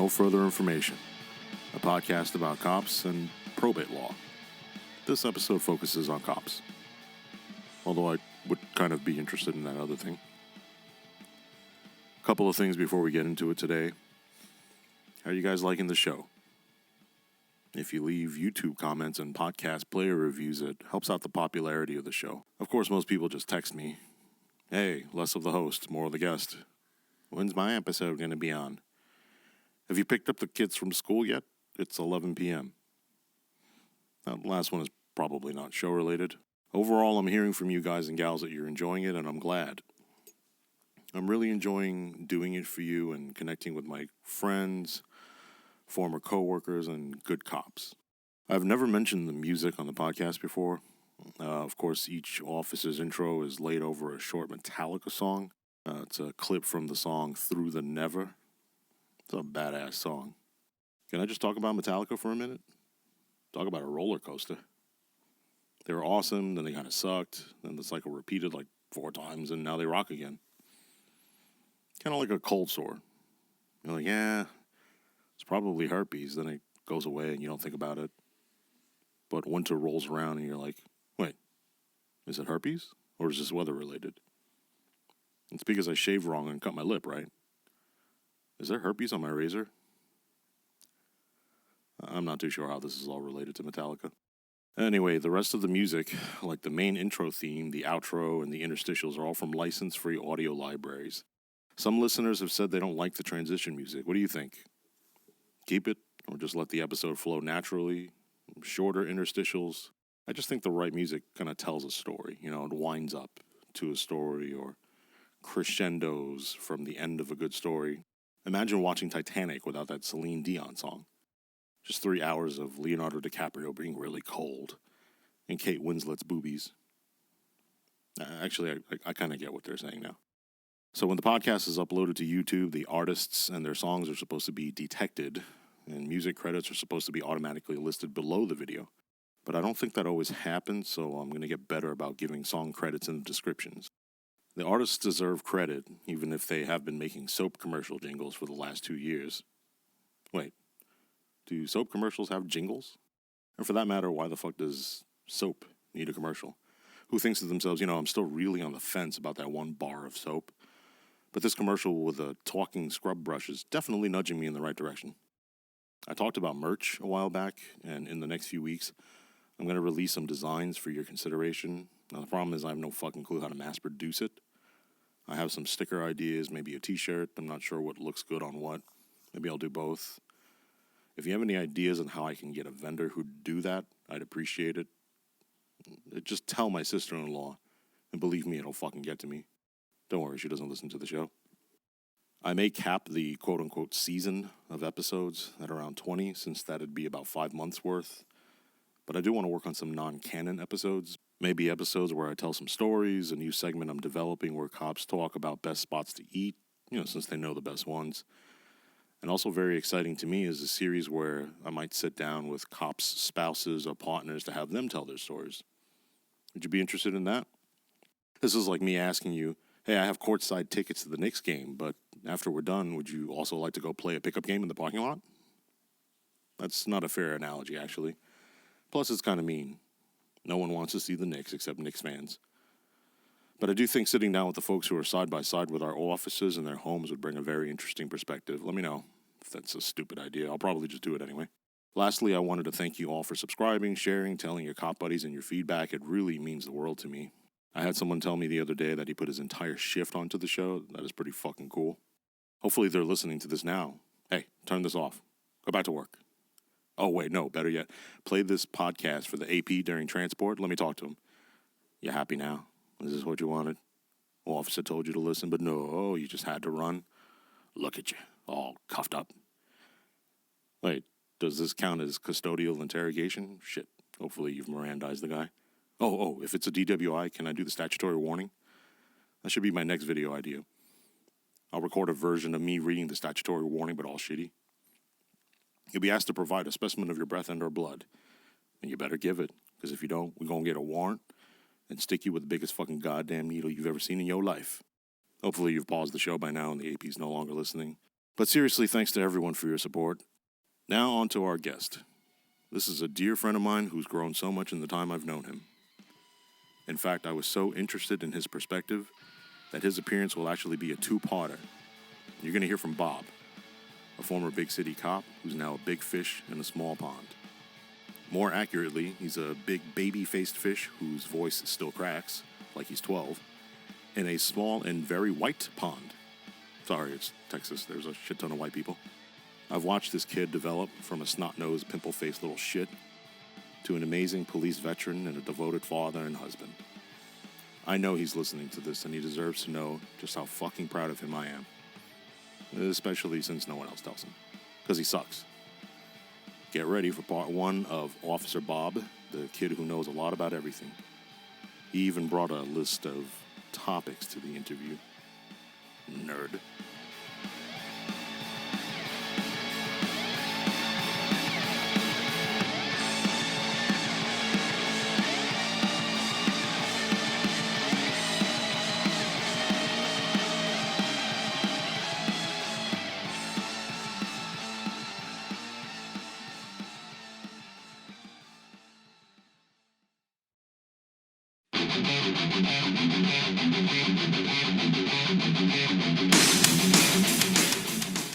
No Further Information, a podcast about cops and probate law. This episode focuses on cops, although I would kind of be interested in that other thing. A couple of things before we get into it today. How are you guys liking the show? If you leave YouTube comments and podcast player reviews, it helps out the popularity of the show. Of course, most people just text me, "Hey, less of the host, more of the guest. When's my episode going to be on? Have you picked up the kids from school yet? It's 11 p.m. That last one is probably not show-related. Overall, I'm hearing from you guys and gals that you're enjoying it, and I'm glad. I'm really enjoying doing it for you and connecting with my friends, former coworkers, and good cops. I've never mentioned the music on the podcast before. Of course, each officer's intro is laid over a short Metallica song. It's a clip from the song Through the Never. It's a badass song. Can I just talk about Metallica for a minute? Talk about a roller coaster. They were awesome, then they kind of sucked, then the cycle repeated like 4 times, and now they rock again. Kind of like a cold sore. You're like, yeah, it's probably herpes, then it goes away and you don't think about it. But winter rolls around and you're like, wait, is it herpes? Or is this weather related? It's because I shaved wrong and cut my lip, right? Is there herpes on my razor? I'm not too sure how this is all related to Metallica. Anyway, the rest of the music, like the main intro theme, the outro, and the interstitials, are all from license-free audio libraries. Some listeners have said they don't like the transition music. What do you think? Keep it, or just let the episode flow naturally? Shorter interstitials? I just think the right music kind of tells a story. You know, it winds up to a story, or crescendos from the end of a good story. Imagine watching Titanic without that Celine Dion song. Just 3 hours of Leonardo DiCaprio being really cold and Kate Winslet's boobies. Actually, I kind of get what they're saying now. So when the podcast is uploaded to YouTube, the artists and their songs are supposed to be detected, and music credits are supposed to be automatically listed below the video. But I don't think that always happens, so I'm going to get better about giving song credits in the descriptions. The artists deserve credit, even if they have been making soap commercial jingles for the last 2 years. Wait, do soap commercials have jingles? And for that matter, why the fuck does soap need a commercial? Who thinks to themselves, I'm still really on the fence about that one bar of soap, but this commercial with a talking scrub brush is definitely nudging me in the right direction. I talked about merch a while back, and in the next few weeks, I'm going to release some designs for your consideration. Now, the problem is I have no fucking clue how to mass produce it. I have some sticker ideas, maybe a t-shirt. I'm not sure what looks good on what. Maybe I'll do both. If you have any ideas on how I can get a vendor who'd do that, I'd appreciate it. Just tell my sister-in-law, and believe me, it'll fucking get to me. Don't worry, she doesn't listen to the show. I may cap the quote-unquote season of episodes at around 20, since that'd be about 5 months worth. But I do want to work on some non-canon episodes. Maybe episodes where I tell some stories, a new segment I'm developing where cops talk about best spots to eat, since they know the best ones. And also very exciting to me is a series where I might sit down with cops' spouses or partners to have them tell their stories. Would you be interested in that? This is like me asking you, hey, I have courtside tickets to the Knicks game, but after we're done, would you also like to go play a pickup game in the parking lot? That's not a fair analogy, actually. Plus, it's kind of mean. No one wants to see the Knicks except Knicks fans. But I do think sitting down with the folks who are side by side with our offices and their homes would bring a very interesting perspective. Let me know if that's a stupid idea. I'll probably just do it anyway. Lastly, I wanted to thank you all for subscribing, sharing, telling your cop buddies, and your feedback. It really means the world to me. I had someone tell me the other day that he put his entire shift onto the show. That is pretty fucking cool. Hopefully they're listening to this now. Hey, turn this off. Go back to work. Oh, wait, no, better yet. Play this podcast for the AP during transport. Let me talk to him. You happy now? Is this what you wanted? Officer told you to listen, but no, you just had to run. Look at you, all cuffed up. Wait, does this count as custodial interrogation? Shit, hopefully you've Mirandized the guy. Oh, if it's a DWI, can I do the statutory warning? That should be my next video idea. I'll record a version of me reading the statutory warning, but all shitty. You'll be asked to provide a specimen of your breath and or blood. And you better give it, because if you don't, we're going to get a warrant and stick you with the biggest fucking goddamn needle you've ever seen in your life. Hopefully you've paused the show by now and the AP's no longer listening. But seriously, thanks to everyone for your support. Now on to our guest. This is a dear friend of mine who's grown so much in the time I've known him. In fact, I was so interested in his perspective that his appearance will actually be a two-parter. You're going to hear from Bob, a former big city cop who's now a big fish in a small pond. More accurately, he's a big baby-faced fish whose voice still cracks, like he's 12, in a small and very white pond. Sorry, it's Texas. There's a shit ton of white people. I've watched this kid develop from a snot-nosed, pimple-faced little shit to an amazing police veteran and a devoted father and husband. I know he's listening to this, and he deserves to know just how fucking proud of him I am. Especially since no one else tells him. Because he sucks. Get ready for part 1 of Officer Bob, the kid who knows a lot about everything. He even brought a list of topics to the interview. Nerd.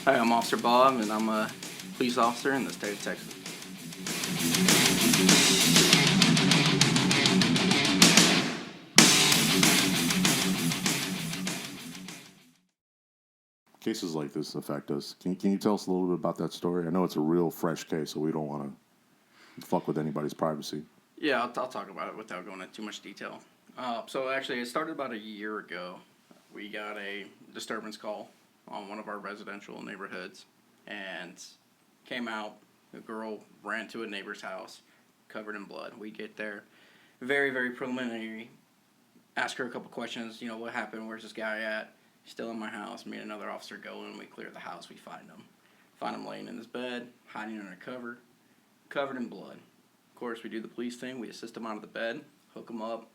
Hi, I'm Officer Bob, and I'm a police officer in the state of Texas. Cases like this affect us. Can you tell us a little bit about that story? I know it's a real fresh case, so we don't want to fuck with anybody's privacy. Yeah, I'll talk about it without going into too much detail. So actually, it started about a year ago. We got a disturbance call on one of our residential neighborhoods, and came out. The girl ran to a neighbor's house, covered in blood. We get there, very, very preliminary. Ask her a couple questions. You know, what happened? Where's this guy at? Still in my house. Me and another officer go in. We clear the house. We find him. Find him laying in his bed, hiding under cover, covered in blood. Of course, we do the police thing. We assist him out of the bed, hook him up.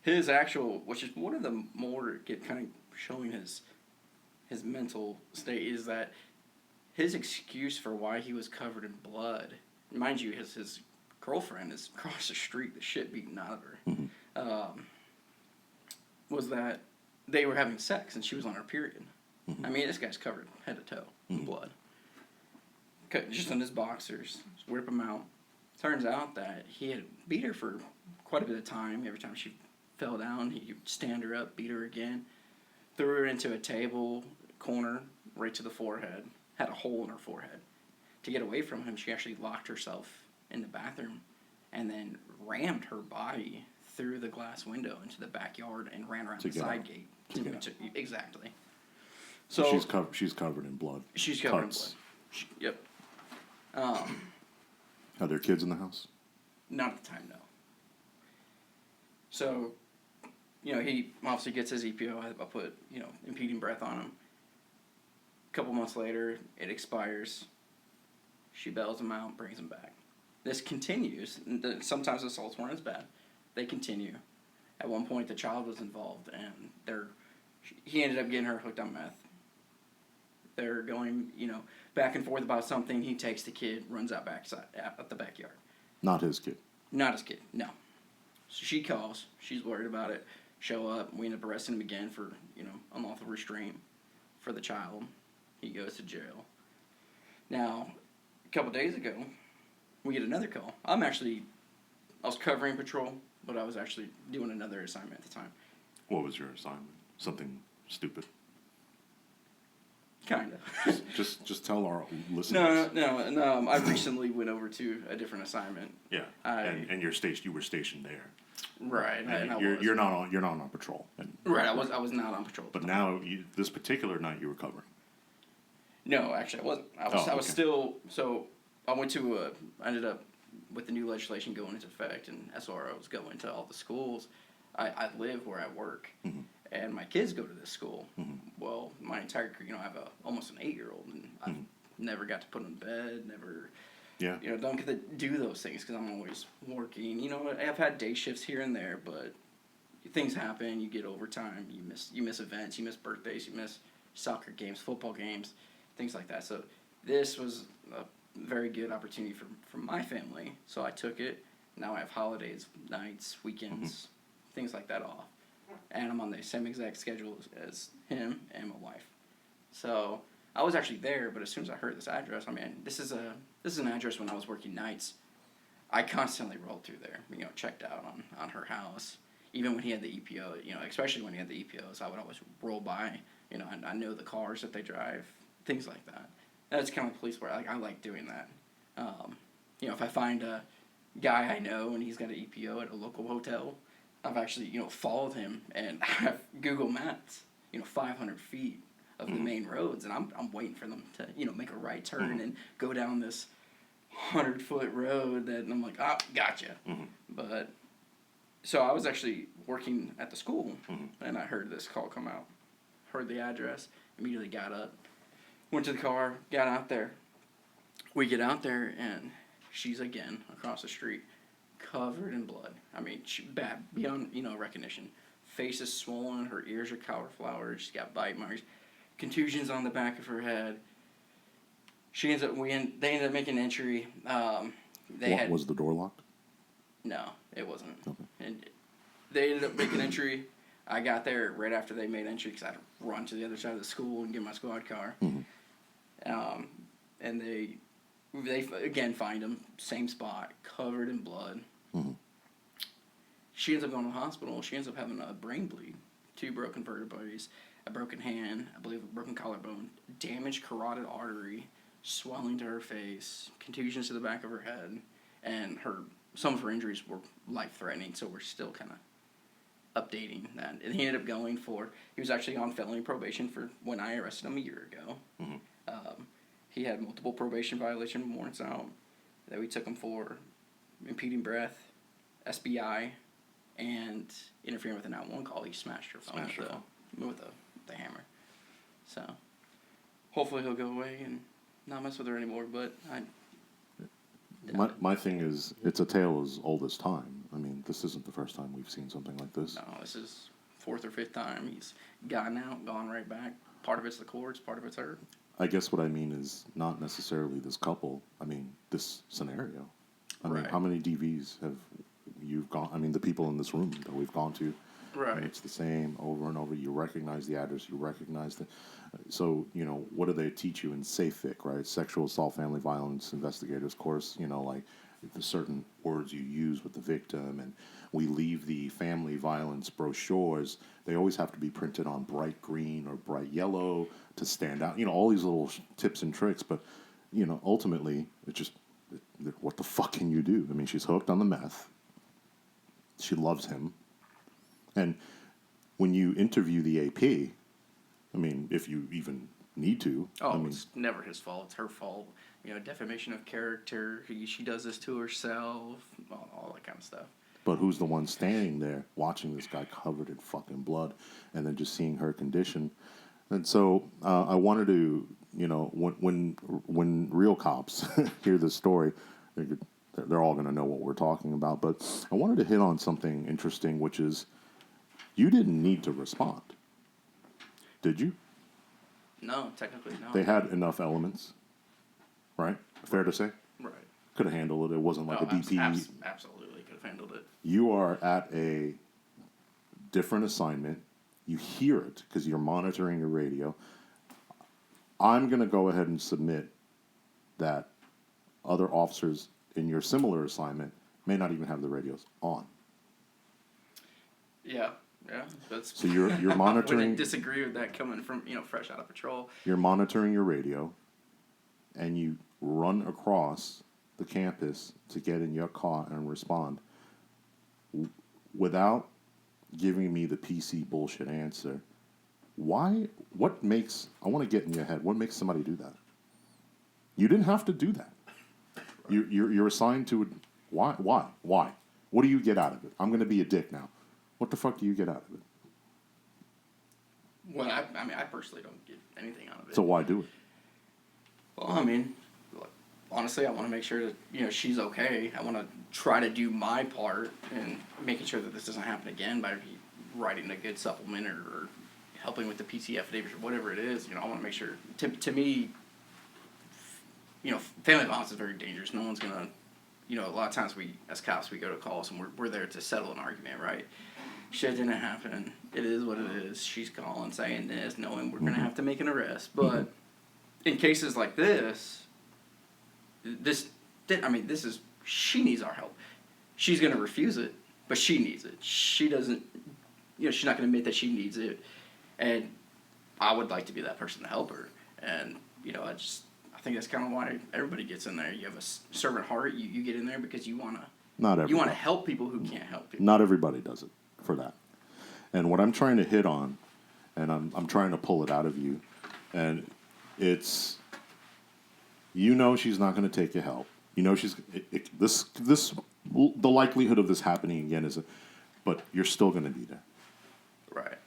His actual, which is one of the more kind of showing his mental state, is that his excuse for why he was covered in blood, mind you, his girlfriend is across the street, the shit beaten out of her, was that they were having sex and she was on her period. I mean, this guy's covered head to toe in blood. Just in his boxers, just whip him out. Turns out that he had beat her for quite a bit of time. Every time she fell down, he'd stand her up, beat her again. Threw her into a table corner right to the forehead. Had a hole in her forehead. To get away from him, she actually locked herself in the bathroom and then rammed her body through the glass window into the backyard and ran around the side gate. Exactly. So she's covered in blood. She's covered in blood. Yep. Are there kids in the house? Not at the time, no. So, you know, he obviously gets his EPO. I put, impeding breath on him. A couple months later, it expires. She bails him out, brings him back. This continues. Sometimes assaults weren't as bad. They continue. At one point, the child was involved, and he ended up getting her hooked on meth. They're going, back and forth about something. He takes the kid, runs out at the backyard. Not his kid. Not his kid, no. So she calls. She's worried about it. Show up. We end up arresting him again for, unlawful restraint for the child. He goes to jail. Now, a couple days ago, we get another call. I was covering patrol, but I was actually doing another assignment at the time. What was your assignment? Something stupid? Kind of. just tell our listeners. No. I recently went over to a different assignment. Yeah, and you were stationed there. Right, and you're not on patrol. Right, I was not on patrol. But now, this particular night, you were covering. No, actually, I wasn't. I was still. So I ended up with the new legislation going into effect, and SROs going to all the schools. I live where I work. Mm-hmm. And my kids go to this school. Mm-hmm. Well, my entire career, I have almost an 8-year-old, and I've never got to put him in bed, never, don't get to do those things because I'm always working. I've had day shifts here and there, but things happen. You get overtime. You miss events. You miss birthdays. You miss soccer games, football games. things like that. So this was a very good opportunity for my family. So I took it. Now I have holidays, nights, weekends, things like that off. And I'm on the same exact schedule as him and my wife. So I was actually there, but as soon as I heard this address, I mean, this is an address when I was working nights. I constantly rolled through there, checked out on her house. Even when he had the EPO, especially when he had the EPOs, I would always roll by. I know the cars that they drive, things like that. That's kind of the police where I like doing that. If I find a guy I know and he's got an EPO at a local hotel, I've actually, followed him and have Google Maps, 500 feet of the main roads, and I'm waiting for them to, make a right turn and go down this 100-foot road that, and I'm like, oh, gotcha. But, so I was actually working at the school, and I heard this call come out, heard the address, immediately got up, went to the car, got out there. We get out there, and she's again across the street, covered in blood. I mean, bad, beyond, recognition. Face is swollen, her ears are cauliflowered, she's got bite marks, contusions on the back of her head. They ended up making an entry. Was the door locked? No, it wasn't. Okay. And they ended up making entry. I got there right after they made entry because I had to run to the other side of the school and get my squad car. And they again find him, same spot, covered in blood. She ends up going to the hospital. She ends up having a brain bleed, 2 broken vertebrae, a broken hand, I believe a broken collarbone, damaged carotid artery, swelling to her face, contusions to the back of her head, and some of her injuries were life-threatening, so we're still kind of updating that. And he ended up he was actually on felony probation for when I arrested him a year ago. He had multiple probation violation warrants out that we took him for impeding breath, SBI, and interfering with a 911 call. He smashed her phone with the hammer. So hopefully he'll go away and not mess with her anymore. But my thing is, it's a tale as old as time. I mean, this isn't the first time we've seen something like this. No, this is 4th or 5th time. He's gotten out, gone right back. Part of it's the courts, part of it's her. I guess what I mean is not necessarily this couple. I mean, this scenario. I mean, how many DVs have you've gone? I mean, the people in this room that we've gone to. Right. And it's the same over and over. You recognize the address. You recognize the. So, what do they teach you in SAFIC, right? Sexual assault, family violence investigators course. Like the certain words you use with the victim, and we leave the family violence brochures. They always have to be printed on bright green or bright yellow to stand out. All these little tips and tricks, but ultimately, it's just what the fuck can you do? I mean, she's hooked on the meth. She loves him. And when you interview the AP, I mean, if you even need to. It's never his fault. It's her fault. Defamation of character. She does this to herself. All that kind of stuff. But who's the one standing there watching this guy covered in fucking blood and then just seeing her condition? And so I wanted to, when real cops hear this story, they're all going to know what we're talking about. But I wanted to hit on something interesting, which is you didn't need to respond. Did you? No, technically no. They had enough elements, right? Fair to say? Right. Could have handled it. It wasn't like a DP. Absolutely could have handled it. You are at a different assignment. You hear it because you're monitoring your radio. I'm going to go ahead and submit that other officers in your similar assignment may not even have the radios on. Yeah. So you're monitoring. I wouldn't disagree with that coming from fresh out of patrol. You're monitoring your radio, and you run across the campus to get in your car and respond without giving me the PC bullshit answer. Why? What makes? I want to get in your head. What makes somebody do that? You didn't have to do that. Right. You're assigned to it. Why? What do you get out of it? I'm going to be a dick now. What the fuck do you get out of it? Well, I personally don't get anything out of it. So why do it? Well, honestly, I want to make sure that, she's okay. I want to try to do my part in making sure that this doesn't happen again by writing a good supplement or helping with the PC affidavit or whatever it is. I want to make sure, to me, family violence is very dangerous. No one's gonna, a lot of times we, as cops, we go to calls and we're there to settle an argument, right? Shit didn't happen. It is what it is. She's calling saying this, knowing we're gonna have to make an arrest. But in cases like this, she needs our help. She's gonna refuse it, but she needs it. She doesn't, she's not gonna admit that she needs it, and I would like to be that person to help her. And I think that's kind of why everybody gets in there. You have a servant heart. You get in there because you wanna help people who can't help people. Not everybody does it for that. And what I'm trying to hit on, and I'm trying to pull it out of you, and it's, she's not going to take your help. The likelihood of this happening again but you're still going to be there. Right.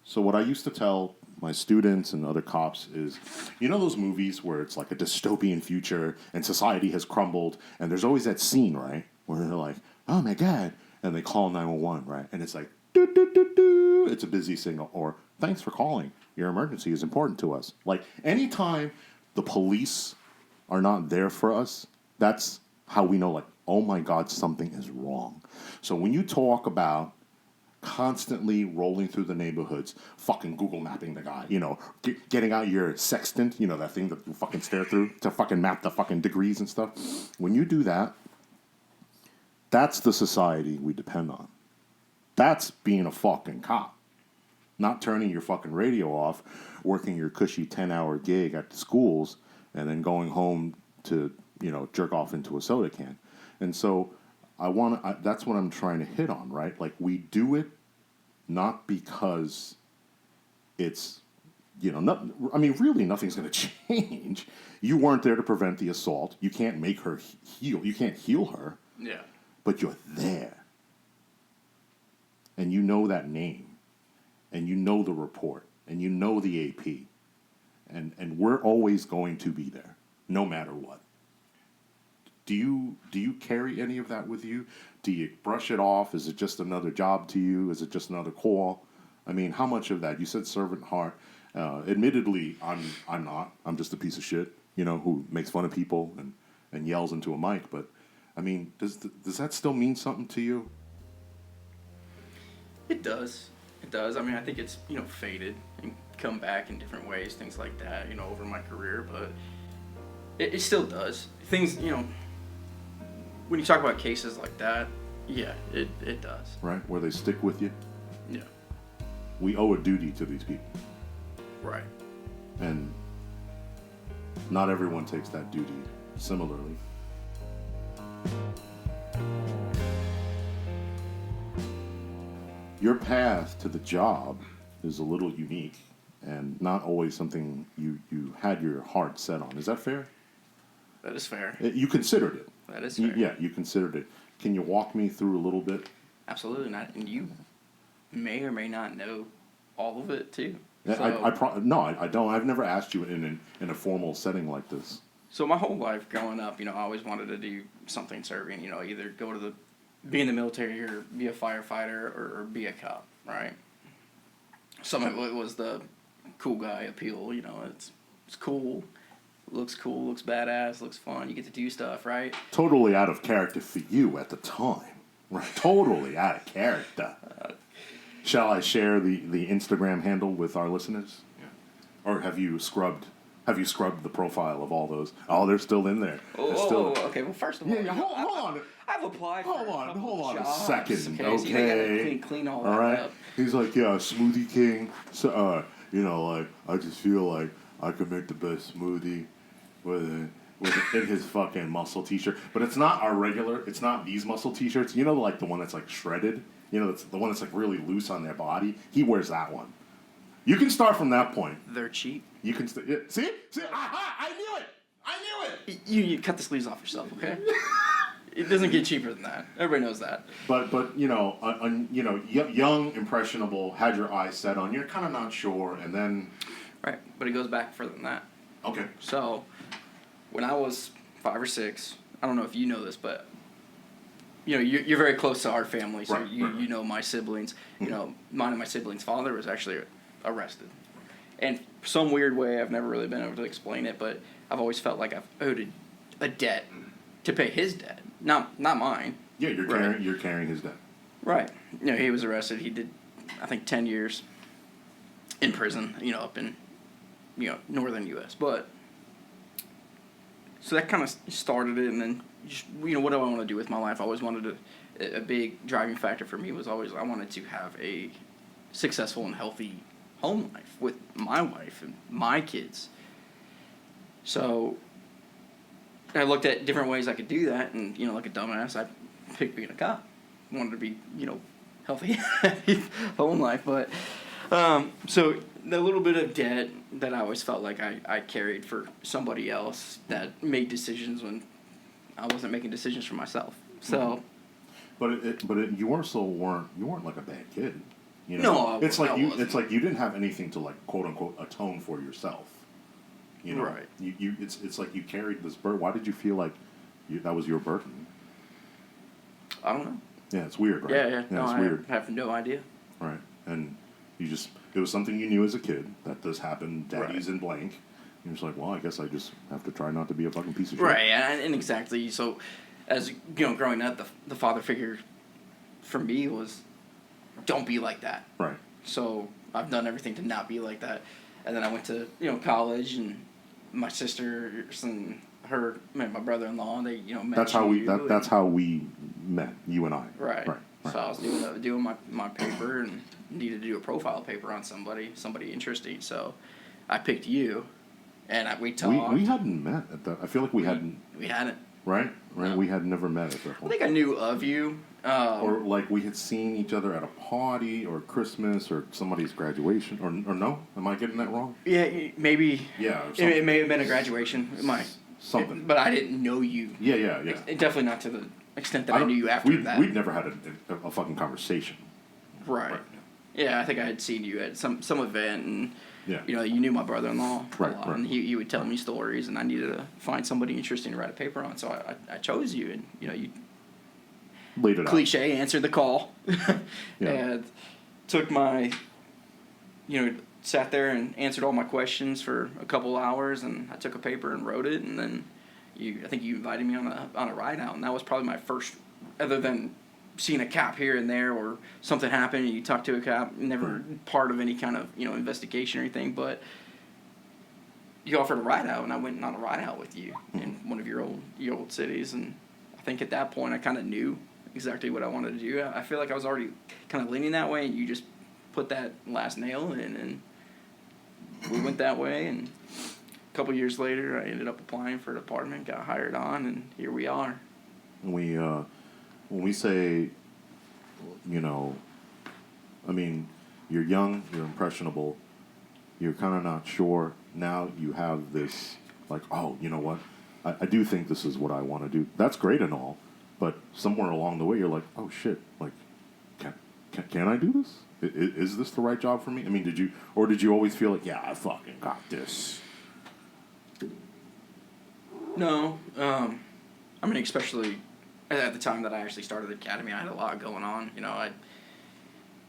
So what I used to tell my students and other cops is, those movies where it's like a dystopian future and society has crumbled, and there's always that scene, right, where they're like, oh my God, and they call 911, right, and it's like, doo, doo, doo, doo. It's a busy signal, or thanks for calling. Your emergency is important to us. Like, anytime the police are not there for us, that's how we know, like, oh my God, something is wrong. So when you talk about constantly rolling through the neighborhoods, fucking Google mapping the guy, getting out your sextant, that thing that you fucking stare through to fucking map the fucking degrees and stuff. When you do that, that's the society we depend on. That's being a fucking cop. Not turning your fucking radio off, working your cushy 10-hour gig at the schools, and then going home to, jerk off into a soda can. And so that's what I'm trying to hit on, right? Like, we do it not because it's, really nothing's going to change. You weren't there to prevent the assault. You can't make her heal. You can't heal her. Yeah. But you're there. And you know that name. And you know the report. And you know the AP. And we're always going to be there, no matter what. Do you carry any of that with you? Do you brush it off? Is it just another job to you? Is it just another call? I mean, how much of that? You said servant heart. Admittedly, I'm not. I'm just a piece of shit, who makes fun of people and yells into a mic. But, I mean, does that still mean something to you? It does. It does. I mean, I think it's, faded and come back in different ways, things like that, over my career. But it still does. Things, when you talk about cases like that, yeah, it does. Right, where they stick with you? Yeah. We owe a duty to these people. Right. And not everyone takes that duty similarly. Your path to the job is a little unique and not always something you had your heart set on. Is that fair? That is fair. You considered it. That is fair. Yeah, you considered it. Can you walk me through a little bit? Absolutely not. And you may or may not know all of it, too. So, no, I don't. I've never asked you in a formal setting like this. So my whole life growing up, I always wanted to do something serving, either be in the military or be a firefighter or be a cop, right? Some of it was the cool guy appeal, it's cool. Looks cool, looks badass, looks fun. You get to do stuff, right? Totally out of character for you at the time. Right? Totally out of character. Shall I share the Instagram handle with our listeners? Yeah. Or have you scrubbed the profile of all those? Oh, they're still in there. Okay. Well, first of all, hold on. I've applied. Hold on a second. Okay. So you gotta clean all that right? up. He's like, yeah, Smoothie King. So, I just feel like I could make the best smoothie with in his fucking muscle t-shirt. But it's not it's not these muscle t-shirts. Like the one that's like shredded. That's the one that's like really loose on their body. He wears that one. You can start from that point. They're cheap. You can see? Aha! I knew it. You cut the sleeves off yourself, okay? It doesn't get cheaper than that. Everybody knows that. But young, impressionable, had your eyes set on. You're kind of not sure, and then. Right, but it goes back further than that. Okay. So, when I was 5 or 6, I don't know if you know this, but you're very close to our family, so right, you know my siblings. Mine and my siblings' father was actually arrested, and for some weird way I've never really been able to explain it, but I've always felt like I've owed a debt to pay his debt, not mine. Yeah, you're carrying his debt. Right. You know, he was arrested. He did, I think, 10 years in prison. You know, up in northern U.S. But so that kind of started it, and then just, what do I want to do with my life? I always wanted a big driving factor for me was always I wanted to have a successful and healthy home life with my wife and my kids. So I looked at different ways I could do that, and like a dumbass, I picked being a cop. Wanted to be healthy home life, but so the little bit of debt that I always felt like I carried for somebody else that made decisions when I wasn't making decisions for myself. So, but you weren't like a bad kid. No, it's like you didn't have anything to like quote unquote atone for yourself. Right. It's like you carried this burden. Why did you feel like that was your burden? I don't know. Yeah, it's weird, right? Yeah. No, it's weird. I have no idea. Right, and it was something you knew as a kid that this happened. Daddy's in blank. You're just like, well, I guess I just have to try not to be a fucking piece of shit. Right, and exactly. So, as growing up, the father figure for me was, don't be like that. Right. So I've done everything to not be like that, and then I went to college, and my sisters and my brother-in-law, they met. That's how we met, you and I. Right. So I was doing my paper and needed to do a profile paper on somebody interesting. So I picked you, and we talked. We hadn't met at that. I feel like we hadn't. We hadn't. Right. No. We had never met at that point. I think I knew of you. Or like we had seen each other at a party or Christmas or somebody's graduation or no? Am I getting that wrong? Yeah, maybe. Yeah. It may have been a graduation. It might. Something. But I didn't know you. Yeah. Definitely not to the extent that I knew you after that. We'd never had a fucking conversation. Right. Yeah, I think I had seen you at some event, and yeah. You knew my brother-in-law a lot, right. and he would tell me stories, and I needed to find somebody interesting to write a paper on, so I chose you, and you laid it cliche, answered the call, yeah. and took my, sat there and answered all my questions for a couple hours, and I took a paper and wrote it, and then I think you invited me on a ride out, and that was probably my first, other than seeing a cop here and there or something happened and you talk to a cop, never part of any kind of investigation or anything, but you offered a ride out, and I went on a ride out with you in one of your old cities, and I think at that point I kind of knew exactly what I wanted to do. I feel like I was already kind of leaning that way, and you just put that last nail in, and we went that way, and a couple years later I ended up applying for an apartment, got hired on, and here we are. When we say, I mean, you're young, you're impressionable, you're kind of not sure. Now you have this, like, oh, you know what? I do think this is what I want to do. That's great and all, but somewhere along the way you're like, oh shit, like, can I do this? Is this the right job for me? I mean, did you always feel like, yeah, I fucking got this? No, I mean, especially at the time that I actually started the academy, I had a lot going on. I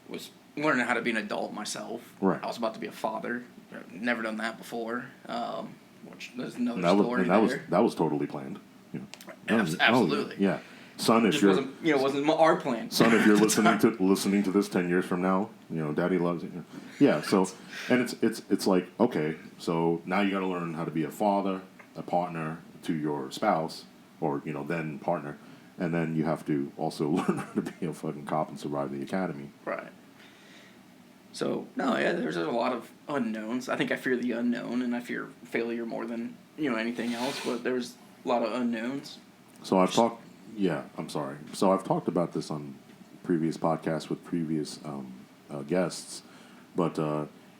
was learning how to be an adult myself. Right. I was about to be a father. I've never done that before. Which there's another story. That was totally planned. Absolutely. Yeah. Son, if you're wasn't our plan. Son, if you're listening to this 10 years from now, Daddy loves it. Yeah. So, and it's like, okay, so now you got to learn how to be a father, a partner to your spouse, or then partner. And then you have to also learn how to be a fucking cop and survive the academy. Right. So, no, yeah, there's a lot of unknowns. I think I fear the unknown, and I fear failure more than, anything else, but there's a lot of unknowns. So I've talked about this on previous podcasts with previous guests, but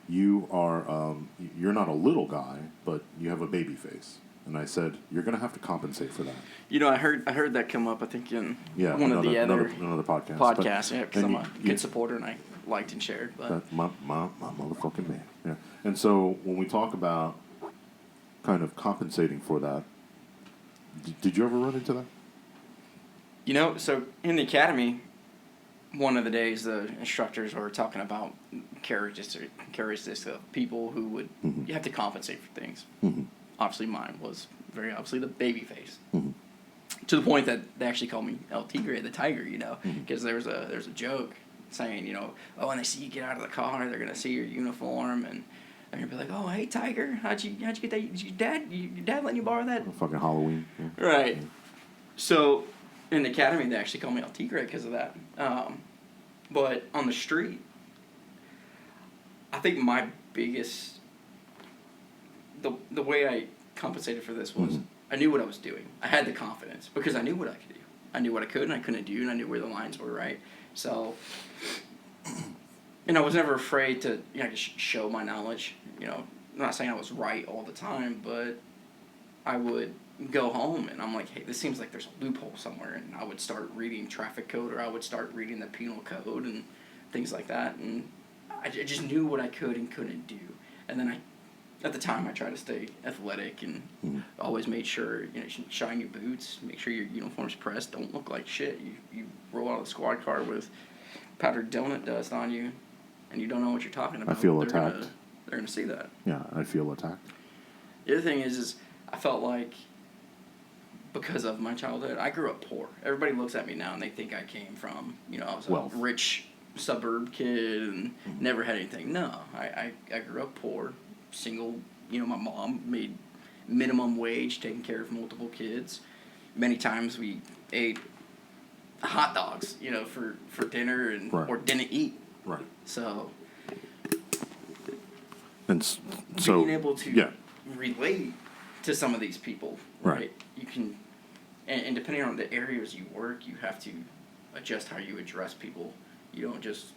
you're not a little guy, but you have a baby face. And I said, you're going to have to compensate for that. I heard that come up, I think, in one of the other podcasts. Yeah, because I'm a good supporter, and I liked and shared. But my motherfucking man. Yeah. And so when we talk about kind of compensating for that, did you ever run into that? So in the academy, one of the days the instructors were talking about characteristics of people who would you have to compensate for things. Mm-hmm. obviously mine was very obviously the baby face. To the point that they actually called me El Tigre, the tiger, because there's a joke saying, oh, when they see you get out of the car, they're gonna see your uniform and they're gonna be like, oh, hey, tiger, how'd you get that? Your dad letting you borrow that? Fucking Halloween. Yeah. Right. So in the academy, they actually call me El Tigre because of that. But on the street, I think my biggest the way I compensated for this was I knew what I was doing. I had the confidence because I knew what I could do. I knew what I could and I couldn't do, and I knew where the lines were, right? So, and I was never afraid to just show my knowledge. I'm not saying I was right all the time, but I would go home and I'm like, hey, this seems like there's a loophole somewhere, and I would start reading traffic code, or I would start reading the penal code and things like that, and I just knew what I could and couldn't do. And then at the time, I tried to stay athletic and always made sure, shine your boots, make sure your uniform's pressed, don't look like shit. You roll out of the squad car with powdered donut dust on you, and you don't know what you're talking about. I feel attacked. They're gonna see that. Yeah, I feel attacked. The other thing is I felt like because of my childhood, I grew up poor. Everybody looks at me now and they think I came from, I was a rich suburb kid and never had anything. No, I grew up poor. Single, my mom made minimum wage taking care of multiple kids. Many times we ate hot dogs, for dinner and or didn't eat. Right. So so being able to relate to some of these people, right? You can, and depending on the areas you work, you have to adjust how you address people. You don't just,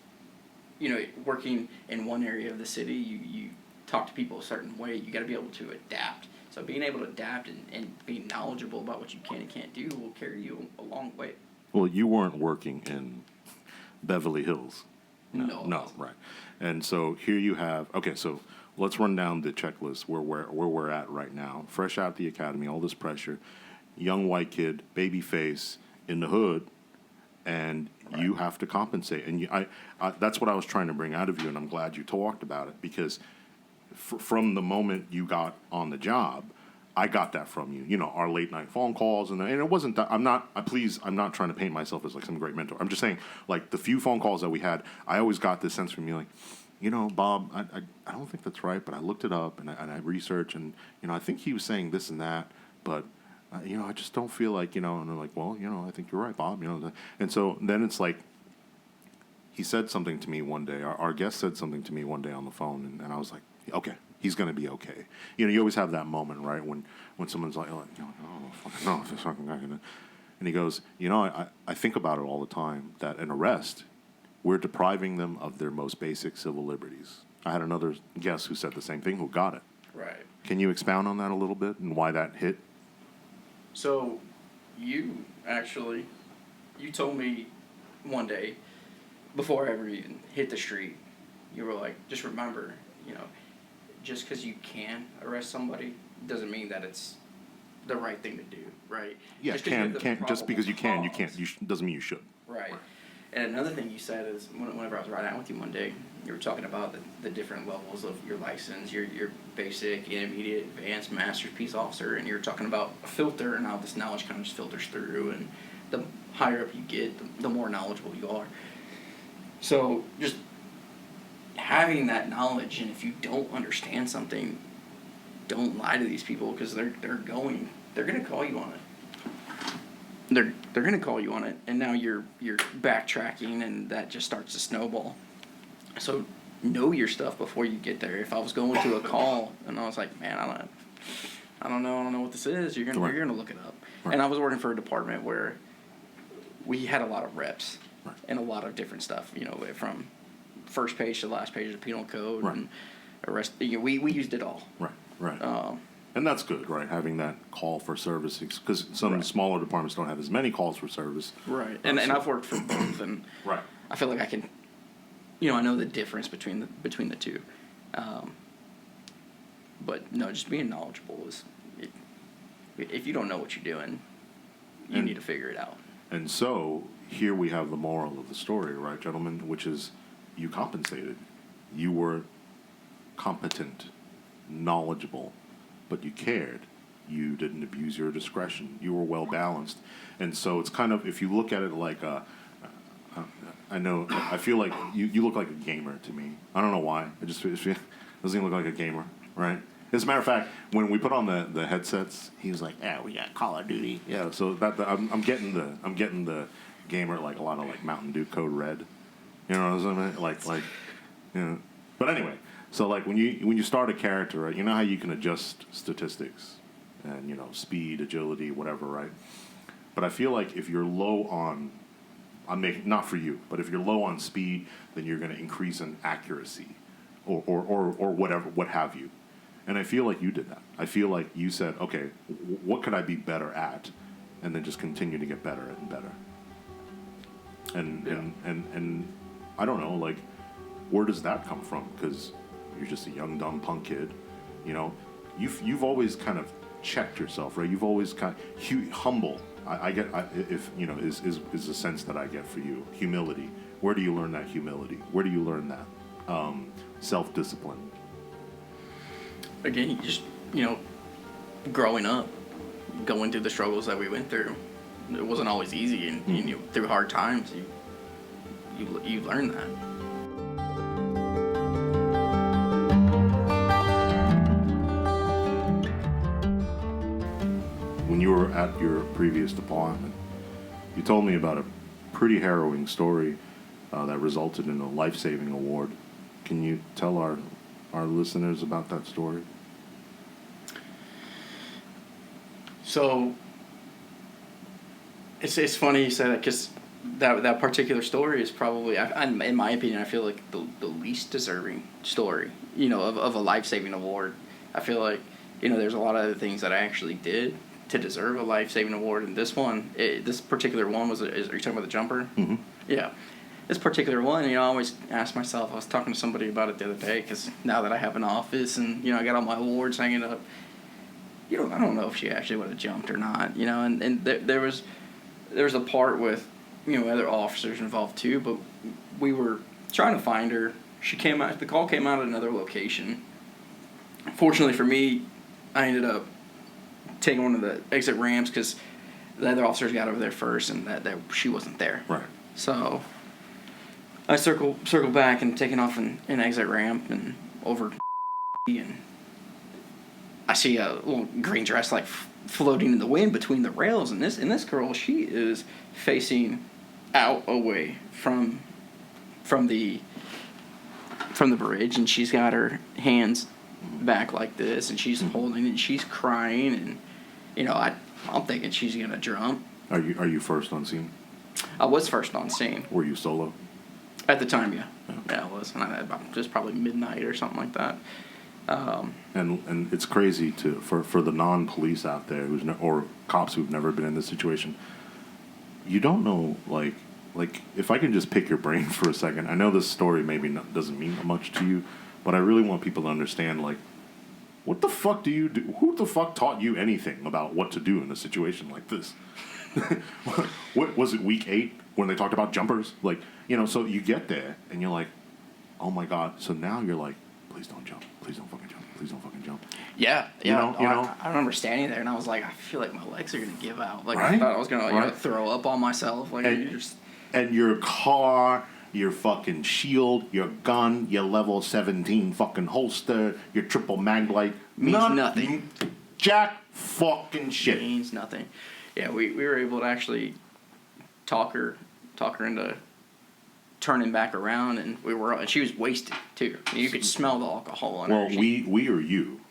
working in one area of the city, you talk to people a certain way. You got to be able to adapt. So being able to adapt and being knowledgeable about what you can and can't do will carry you a long way. Well, you weren't working in Beverly Hills. No, right. And so here you have, so let's run down the checklist where we're at right now. Fresh out the academy, all this pressure, young white kid, baby face, in the hood, and you have to compensate. And I that's what I was trying to bring out of you, and I'm glad you talked about it, because from the moment you got on the job, I got that from you. Our late night phone calls, and it wasn't that I'm not trying to paint myself as like some great mentor. I'm just saying, like, the few phone calls that we had, I always got this sense from you, like, Bob, I don't think that's right, but I looked it up and I researched, and I think he was saying this and that, but I just don't feel like, and I'm like, well, I think you're right, Bob, and so then it's like, he said something to me one day, our guest said something to me one day on the phone, and I was like, okay, he's going to be okay. You always have that moment, right, when someone's like, oh, fucking no, if this fucking guy gonna, and he goes, I think about it all the time, that an arrest, we're depriving them of their most basic civil liberties. I had another guest who said the same thing, who got it. Right. Can you expound on that a little bit and why that hit? So, you told me one day, before I ever even hit the street, you were like, just remember, just because you can arrest somebody doesn't mean that it's the right thing to do, right? Yeah, just because you can, you can't. Doesn't mean you should. Right. And another thing you said is, whenever I was riding out with you one day, you were talking about the different levels of your license, your basic, intermediate, advanced, master's, peace officer, and you were talking about a filter and how this knowledge kind of just filters through, and the higher up you get, the more knowledgeable you are. So just having that knowledge, and if you don't understand something, don't lie to these people, because they're going to call you on it. They're going to call you on it, and now you're backtracking, and that just starts to snowball. So know your stuff before you get there. If I was going to a call and I was like, man, I don't know what this is, you're gonna look it up. Right. And I was working for a department where we had a lot of reps and a lot of different stuff, from first page to last page of the penal code and arrest. We used it all. Right. And that's good, right? Having that call for service, because some smaller departments don't have as many calls for service. Right. And I've worked for both, and I feel like I can, I know the difference between the two. But no, just being knowledgeable is, if you don't know what you're doing, you need to figure it out. And so here we have the moral of the story, right, gentlemen, which is you compensated. You were competent, knowledgeable, but you cared. You didn't abuse your discretion. You were well balanced. And so it's kind of, if you look at it like I feel like you look like a gamer to me. I don't know why. I just feel, doesn't even look like a gamer, right? As a matter of fact, when we put on the headsets, he was like, "Yeah, we got Call of Duty." Yeah, so I'm getting the gamer, like a lot of like Mountain Dew Code Red. You know what I'm saying? Like, you know. But anyway, so like when you start a character, right? You know how you can adjust statistics and, you know, speed, agility, whatever, right? But I feel like if you're low on, not for you, but if you're low on speed, then you're going to increase in accuracy, or whatever, what have you. And I feel like you did that. I feel like you said, okay, what could I be better at, and then just continue to get better and better. And I don't know, like, where does that come from? Because you're just a young, dumb punk kid, you know. You've always kind of checked yourself, right? You've always kind of humble. If you know, is the sense that I get for you. Humility. Where do you learn that humility? Where do you learn that self-discipline? Again, just, you know, growing up, going through the struggles that we went through, it wasn't always easy, and you know, through hard times, you learn that. When you were at your previous deployment, you told me about a pretty harrowing story that resulted in a life-saving award. Can you tell our listeners about that story? So it's funny you say that, because that particular story is probably, in my opinion, I feel like the least deserving story, you know, of a life-saving award. I feel like, you know, there's a lot of other things that I actually did to deserve a life-saving award, and this particular one was, are you talking about the jumper? Mm-hmm. Yeah. This particular one, you know, I always ask myself, I was talking to somebody about it the other day, because now that I have an office and, you know, I got all my awards hanging up, you know, I don't know if she actually would have jumped or not, you know, and there was a part with, you know, other officers involved too, but we were trying to find her. The call came out at another location. Fortunately for me, I ended up taking one of the exit ramps because the other officers got over there first, and that she wasn't there. Right. So I circle back and taking off an exit ramp and over, and I see a little green dress like floating in the wind between the rails, and this girl, she is facing out away from the bridge, and she's got her hands back like this, and she's holding it, and she's crying, and, you know, I'm thinking she's gonna jump. Are you first on scene? I was first on scene. Were you solo? At the time, yeah. Yeah, I was. And just probably midnight or something like that. And it's crazy for the non-police out there or cops who've never been in this situation. You don't know, like if I can just pick your brain for a second. I know this story maybe doesn't mean much to you, but I really want people to understand, like, what the fuck do you do? Who the fuck taught you anything about what to do in a situation like this? What was it, week 8 when they talked about jumpers? Like, you know, so you get there and you're like, oh my God. So now you're like, please don't jump. Please don't fucking jump. Please don't fucking jump. Yeah. You know? I remember standing there and I was like, I feel like my legs are going to give out. Like, right? I thought I was going to, you know, throw up on myself. Like, and your car, your fucking shield, your gun, your level 17 fucking holster, your triple mag light. Means nothing. Jack fucking shit. Means nothing. Yeah, we were able to actually talk her into turning back around, and and she was wasted too. You could smell the alcohol on her. Well, we or you.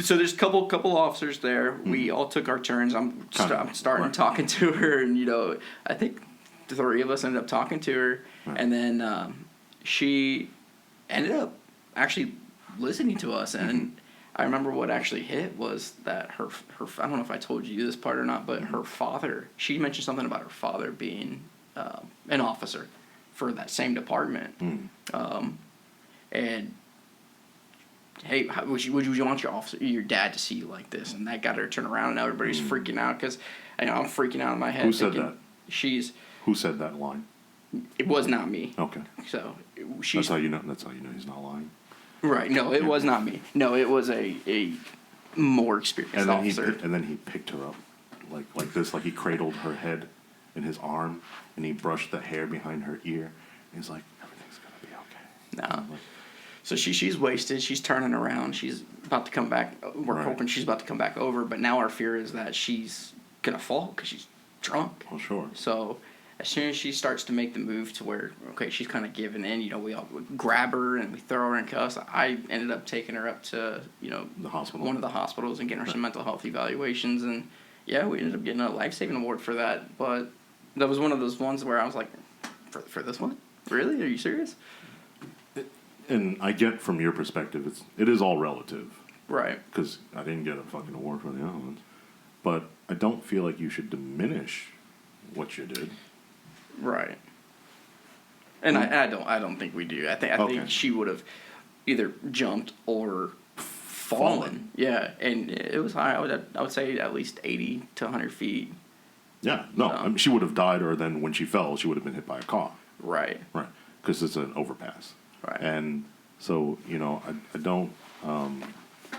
So there's a couple officers there. We all took our turns. I'm starting talking to her, and, you know, I think the 3 of us ended up talking to her, and then she ended up actually listening to us. And I remember what actually hit was that her I don't know if I told you this part or not, but her father. She mentioned something about her father being an officer for that same department, and hey, would you want your dad to see you like this? And that got her to turn around, and now everybody's freaking out because, you know, I'm freaking out in my head. Who said that? Who said that line? It was not me. Okay. So That's how you know he's not lying. Right. No, it was not me. No, it was a more experienced officer. And then he picked her up like this, like he cradled her head in his arm, and he brushed the hair behind her ear. And he's like, everything's gonna be okay. No. So she's wasted. She's turning around. She's about to come back. We're hoping she's about to come back over. But now our fear is that she's gonna fall because she's drunk. Oh, sure. So as soon as she starts to make the move to where, okay, she's kind of giving in, we all grab her and we throw her in cuffs. I ended up taking her up to, the hospital, one of the hospitals, and getting her some mental health evaluations. And yeah, we ended up getting a life-saving award for that. But that was one of those ones where I was like, for this one? Really? Are you serious? And I get from your perspective, it is all relative. Right. Because I didn't get a fucking award for the other ones. But I don't feel like you should diminish what you did. Right. And I don't think we do. I think she would have either jumped or fallen. Yeah, and it was high. I would say at least 80 to 100 feet. Yeah, no, I mean, she would have died, or then when she fell, she would have been hit by a car. Right. Right, because it's an overpass. Right. And so, I don't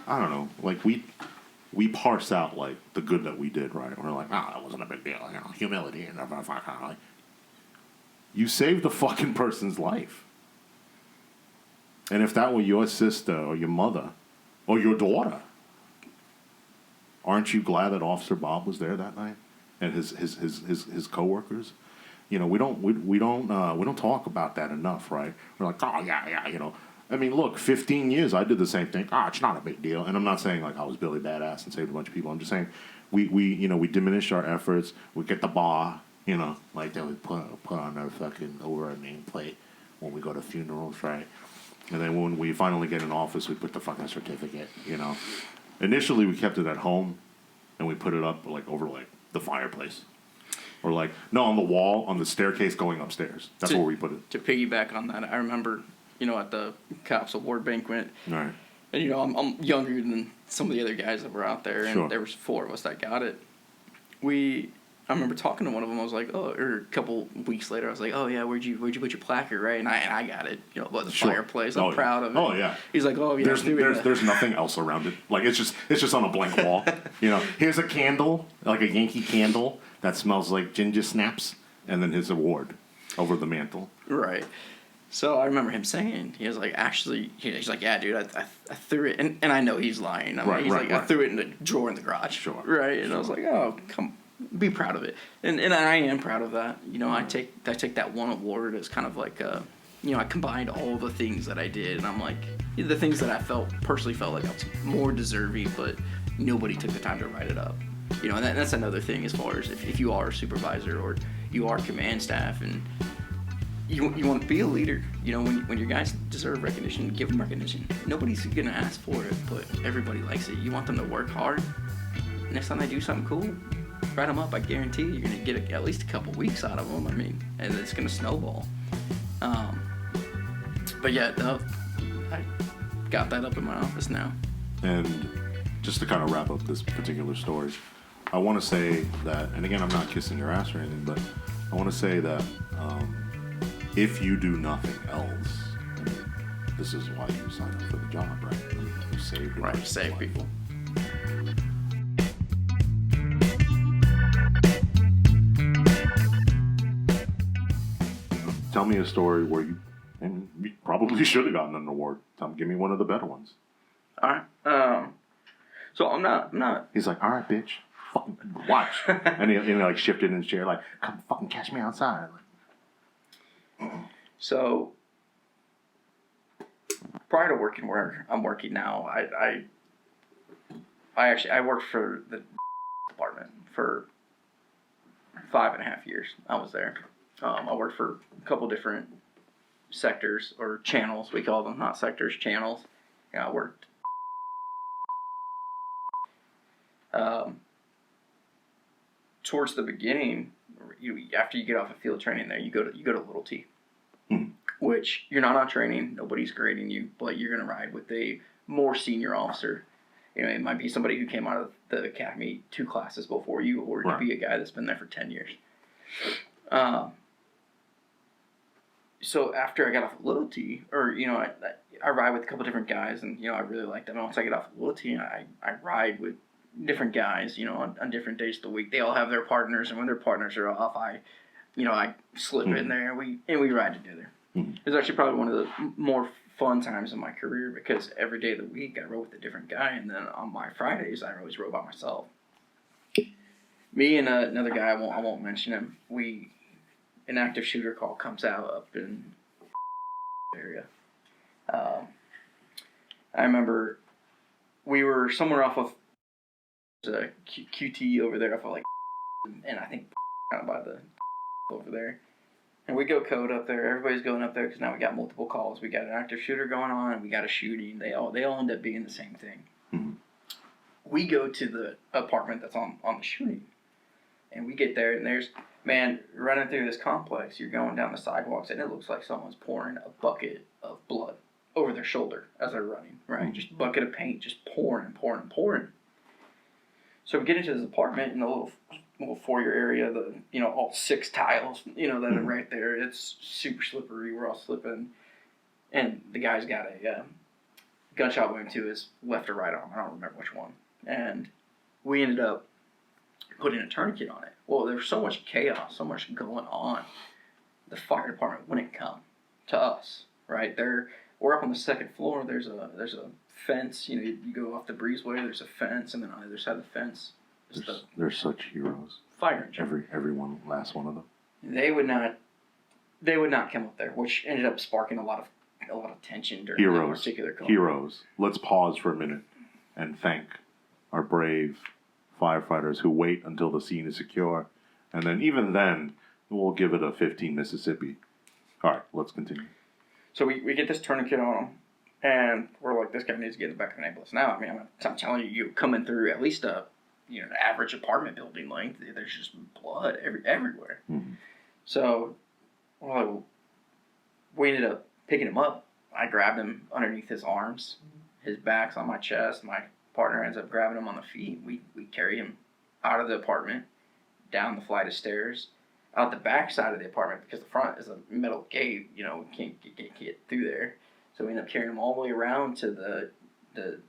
know, like we parse out like the good that we did, right? We're like, that wasn't a big deal, humility and like, you saved the fucking person's life. And if that were your sister or your mother or your daughter, aren't you glad that Officer Bob was there that night and his coworkers? We don't talk about that enough, right? We're like, oh yeah. I mean, look, 15 years I did the same thing. It's not a big deal. And I'm not saying like I was Billy Badass and saved a bunch of people. I'm just saying we diminish our efforts. We get the bar, like they would put on our fucking over our nameplate when we go to funerals, right? And then when we finally get in office, we put the fucking certificate, Initially, we kept it at home, and we put it up like over like the fireplace. Or like, no, on the wall, on the staircase going upstairs. That's where we put it. To piggyback on that, I remember, at the Cops Award banquet. Right. And, I'm younger than some of the other guys that were out there. And sure. There was 4 of us that got it. I remember talking to one of them. I was like, or a couple weeks later, I was like, oh, yeah, where'd you put your placard, right? And I got it, by the fireplace. I'm proud of it. Oh, yeah. He's like, oh, yeah. There's nothing else around it. Like, it's just on a blank wall. Here's a candle, like a Yankee candle. That smells like ginger snaps, and then his award over the mantle. Right. So I remember him saying, he was like, actually, he's like, yeah, dude, I threw it, and I know he's lying. I threw it in the drawer in the garage. Sure. Right, and sure. I was like, oh, come, be proud of it, and I am proud of that. I take that one award as kind of like I combined all the things that I did, and I'm like, the things that I personally felt like I was more deserving, but nobody took the time to write it up. And that's another thing as far as if you are a supervisor or you are command staff and you want to be a leader, when your guys deserve recognition, give them recognition. Nobody's going to ask for it, but everybody likes it. You want them to work hard. Next time they do something cool, write them up. I guarantee you're going to get at least a couple weeks out of them. I mean, and it's going to snowball. But yeah, I got that up in my office now. And just to kind of wrap up this particular story, I want to say that, and again, I'm not kissing your ass or anything, but I want to say that if you do nothing else, this is why you sign up for the job, right? You save your life. Save people. Tell me a story where you probably should have gotten an award. Give me one of the better ones. All right. So I'm not. He's like, all right, bitch. Fucking watch. And he like shifted in his chair, like, come fucking catch me outside. So prior to working where I'm working now, I worked for the department for 5.5 years. I was there. I worked for a couple different sectors or channels, we call them, not sectors, channels. I worked. Towards the beginning, after you get off of field training, there you go to Little T, which you're not on training. Nobody's grading you, but you're gonna ride with a more senior officer. It might be somebody who came out of the academy 2 classes before you, or it could be a guy that's been there for 10 years. So after I got off of Loyalty, or I ride with a couple different guys, and I really like them. And once I get off of Loyalty, I ride with different guys, on different days of the week. They all have their partners, and when their partners are off, I slip in there, and we ride together. It was actually probably one of the more fun times in my career, because every day of the week I rode with a different guy, and then on my Fridays I always rode by myself. Me and another guy, I won't mention him. An active shooter call comes out up in area. I remember we were somewhere off of QT over there, off of and I think kind of by the over there. And we go code up there. Everybody's going up there because now we got multiple calls. We got an active shooter going on, and we got a shooting. They all end up being the same thing. Mm-hmm. We go to the apartment that's on the shooting, and we get there, and there's running through this complex. You're going down the sidewalks, and it looks like someone's pouring a bucket of blood over their shoulder as they're running. Right, mm-hmm. Just a bucket of paint, just pouring and pouring and pouring. So we get into this apartment in the little foyer area, all 6 tiles, that are right there. It's super slippery. We're all slipping. And the guy's got a gunshot wound to his left or right arm. I don't remember which one. And we ended up putting a tourniquet on it. Well, there was so much chaos, so much going on. The fire department wouldn't come to us, right? We're up on the 2nd floor. There's a fence. You go off the breezeway. There's a fence, and then on the other side of the fence, they're such heroes. Fire engine. Everyone, last one of them. They would not come up there, which ended up sparking a lot of tension during that particular call. Heroes. Let's pause for a minute and thank our brave firefighters who wait until the scene is secure, and then even then we'll give it a 15 Mississippi. All right, let's continue. So we get this tourniquet on him, and we're like, this guy needs to get in the back of an ambulance now. I mean, I'm telling you, you're coming through at least an average apartment building length. There's just blood everywhere. Mm-hmm. So, we ended up picking him up. I grabbed him underneath his arms. His back's on my chest. My partner ends up grabbing him on the feet. We carry him out of the apartment, down the flight of stairs, out the back side of the apartment, because the front is a metal gate. We can't get through there. So we end up carrying him all the way around to the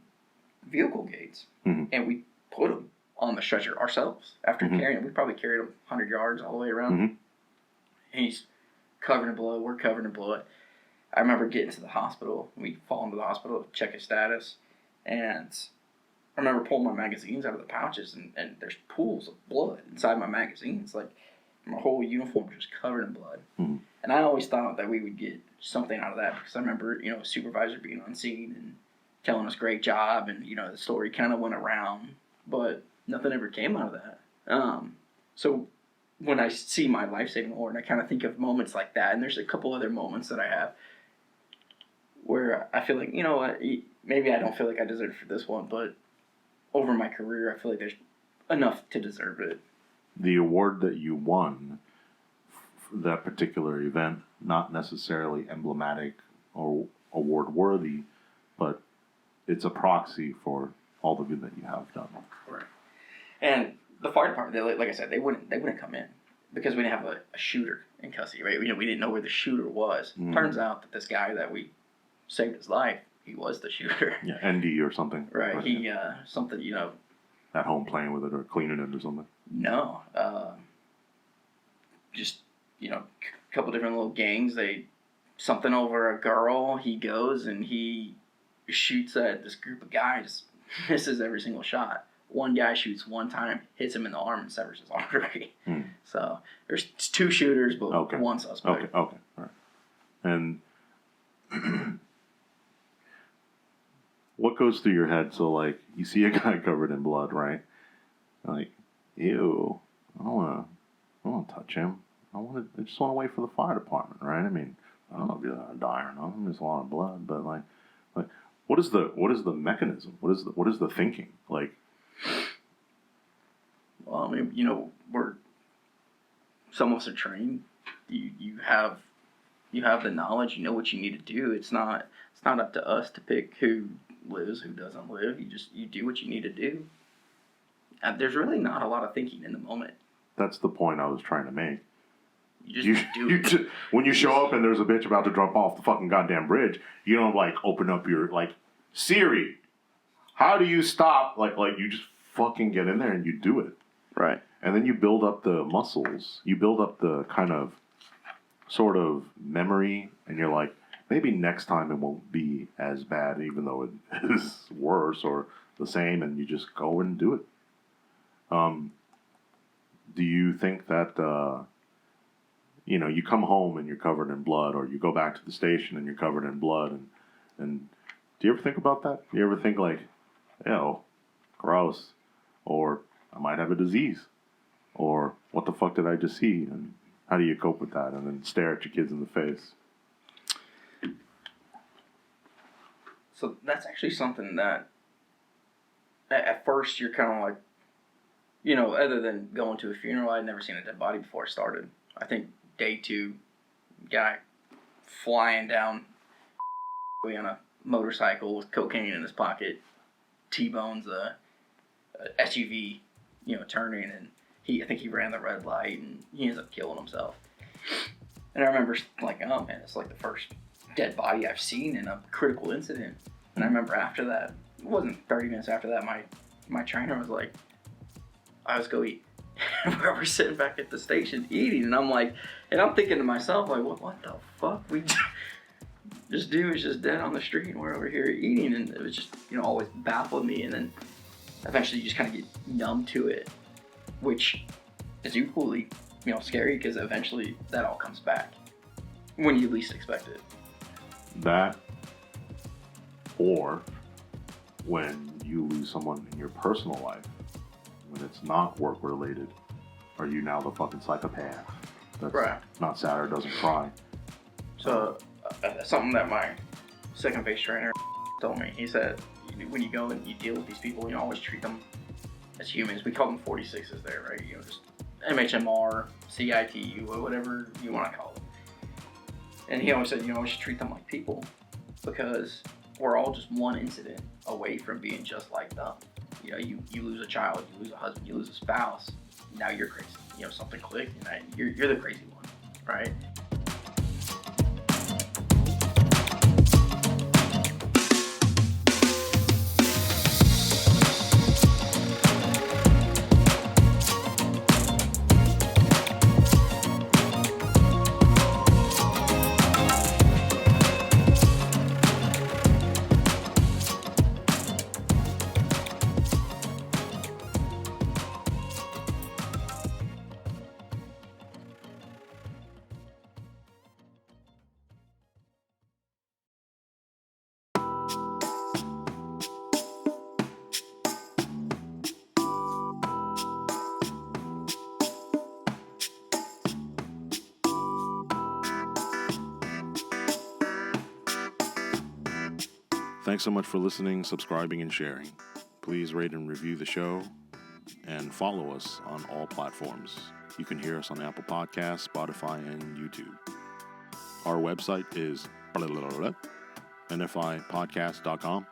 vehicle gates, mm-hmm. and we put him on the stretcher ourselves. After mm-hmm. carrying him, we probably carried him 100 yards all the way around. Mm-hmm. He's covered in blood. We're covered in blood. I remember getting to the hospital. We fall into the hospital to check his status, and I remember pulling my magazines out of the pouches, and there's pools of blood inside my magazines. Like, my whole uniform was just covered in blood. Mm-hmm. And I always thought that we would get something out of that, because I remember, a supervisor being on scene and telling us great job, and, the story kind of went around, but nothing ever came out of that. So when I see my life-saving award, I kind of think of moments like that, and there's a couple other moments that I have where I feel like, maybe I don't feel like I deserve it for this one, but over my career, I feel like there's enough to deserve it. The award that you won for that particular event, not necessarily emblematic or award-worthy, but it's a proxy for all the good that you have done. Right. And the fire department, like I said, they wouldn't come in because we didn't have a shooter in custody, right? We didn't know where the shooter was. Mm. Turns out that this guy that we saved his life, he was the shooter. Yeah, ND or something. Right. He something, at home playing with it or cleaning it or something. No. Just, a couple different little gangs. Something over a girl. He goes and he shoots at this group of guys. Misses every single shot. One guy shoots one time, hits him in the arm, and severs his artery. Hmm. So there's 2 shooters, but okay. 1 suspect. Okay. All right. And what goes through your head? So, you see a guy covered in blood, right? Ew, I don't want to touch him. I just want to wait for the fire department, right? I mean, I don't know if you're gonna die or not. There's a lot of blood, but what is the mechanism? What is the thinking? Well, I mean, some of us are trained. You have the knowledge. You know what you need to do. It's not up to us to pick who lives, who doesn't live. You do what you need to do. There's really not a lot of thinking in the moment. That's the point I was trying to make. You just do it. When you show up and there's a bitch about to jump off the fucking goddamn bridge, you don't like open up your like Siri. How do you stop? Like you just fucking get in there and you do it. Right. And then you build up the muscles. You build up the kind of sort of memory, and you're like, maybe next time it won't be as bad, even though it is worse or the same, and you just go and do it. Do you think that, you come home and you're covered in blood, or you go back to the station and you're covered in blood, and do you ever think about that? Do you ever think like, ew, gross, or I might have a disease, or what the fuck did I just see, and how do you cope with that, and then stare at your kids in the face? So that's actually something that at first you're kind of like, other than going to a funeral, I'd never seen a dead body before I started. I think day 2, guy flying down on a motorcycle with cocaine in his pocket, T-bones a SUV, turning, and I think he ran the red light, and he ends up killing himself. And I remember like, oh man, it's like the first dead body I've seen in a critical incident. And I remember after that, it wasn't 30 minutes after that, my trainer was like, let's go eat. We're sitting back at the station eating, and I'm thinking to myself, like, what the fuck? This dude was just dead on the street, and we're over here eating, and it was just, always baffled me. And then eventually you just kind of get numb to it, which is equally, scary, because eventually that all comes back when you least expect it. That, or when you lose someone in your personal life, when it's not work related, are you now the fucking psychopath that's right. not sad or doesn't cry? So something that my second base trainer told me, he said, when you go and you deal with these people, always treat them as humans. We call them 46s there, right? Just MHMR, CIT, whatever you want to call them. And he always said, we should treat them like people, because we're all just one incident away from being just like them. You lose a child, you lose a husband, you lose a spouse. Now you're crazy. Something clicked, and you're the crazy one, right? Thanks so much for listening, subscribing, and sharing. Please rate and review the show, and follow us on all platforms. You can hear us on Apple Podcasts, Spotify, and YouTube. Our website is nfipodcast.com,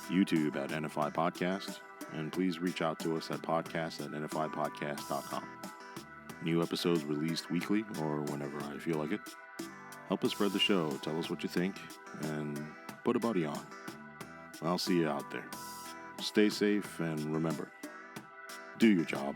YouTube at NFI Podcast, and please reach out to us at podcast@nfipodcast.com. New episodes released weekly or whenever I feel like it. Help us spread the show, tell us what you think, and put a buddy on. I'll see you out there. Stay safe, and remember, do your job.